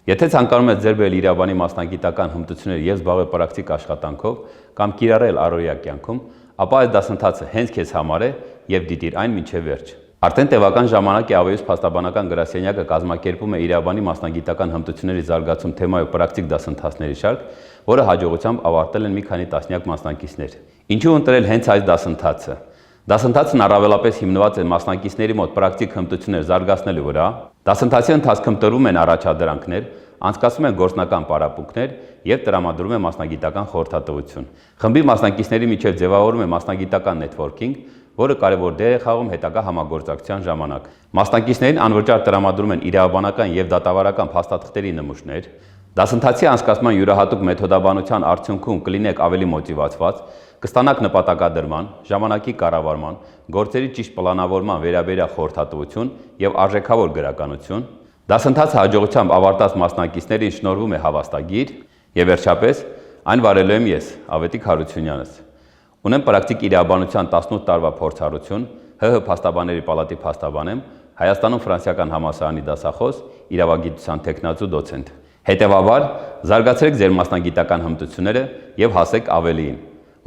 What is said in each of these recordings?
Եթե ցանկանում եք ձեռք բերել իրավաբանի մասնագիտական հմտություններ եւ զբաղվել պրակտիկ աշխատանքով կամ կիրառել առօրյա կյանքում, ապա այս դասընթացը հենց քեզ համար է եւ դիտիր այն մինչեւ վերջ։ Արդեն տևական ժամանակ է ավելուց փաստաբանական գրասենյակը կազմակերպում է իրավաբանի մասնագիտական հմտությունների զարգացում թեմայով պրակտիկ դասընթացների շարք, որը հաջողությամբ ավարտել են մի քանի տասնյակ մասնակիցներ։ Ինչու ընտրել հենց այս դասընթացը։ Դասընթացն առավելապես հիմնված է մասնակիցների մոտ պրակտիկ հմտություններ զարգացնելու վրա։ Դասընթացի ընթացքում տրվում են առաջադրանքներ, անցկացվում են գործնական պարապմունքներ եւ տրամադրում է մասնագիտական խորհրդատվություն։ Խմբի մասնակիցների միջև ձևավորվում է մասնագիտական նեթվորքինգ, որը կարևոր դեր է խաղում հետագա համագործակցության ժամանակ։ Մասնակիցներին անվճար տրամադրում են իրավաբանական եւ դատավարական փաստաթղթերի նմուշներ։ Դասընթացի անցկացման յուրահատուկ մեթոդաբանության արդյունքում կլինեք ավելի մոտիվացված, կստանաք նպատակադրման, ժամանակի կառավարման, գործերի ճիշտ պլանավորման վերաբերյալ խորհրդատվություն եւ արժեքավոր գրականություն։ Դասընթացը հաջողությամբ ավարտած մասնակիցներին շնորհվում է հավաստագիր եւ վերջապես այն վարելու եմ ես, Ավետիք Հարությունյանս։ Ունեմ պրակտիկ իրավաբանության 18 տարվա փորձառություն, ՀՀ փաստաբանների պալատի փաստաբան եմ, Հայաստանում ֆրանսիական համալսարանի դասախոս, իրավագիտության թեկնածու դոցենտ։ Հետևաբար, զարգացրեք ձեր մասնագիտական հմտությունները եւ հասեք ավելիին։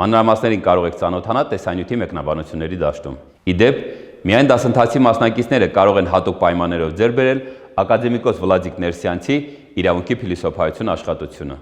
Մանրամասներին կարող եք ծանոթանալ տեսանյութի մեկնաբանությունների դաշտում։ Ի դեպ, միայն դասընթացի մասնակիցները կարող են հատուկ պայմաններով ձեռք բերել ակադեմիկոս Վլադիկ Ներսյանցի իրավունքի փիլիսոփայություն աշխատությունը։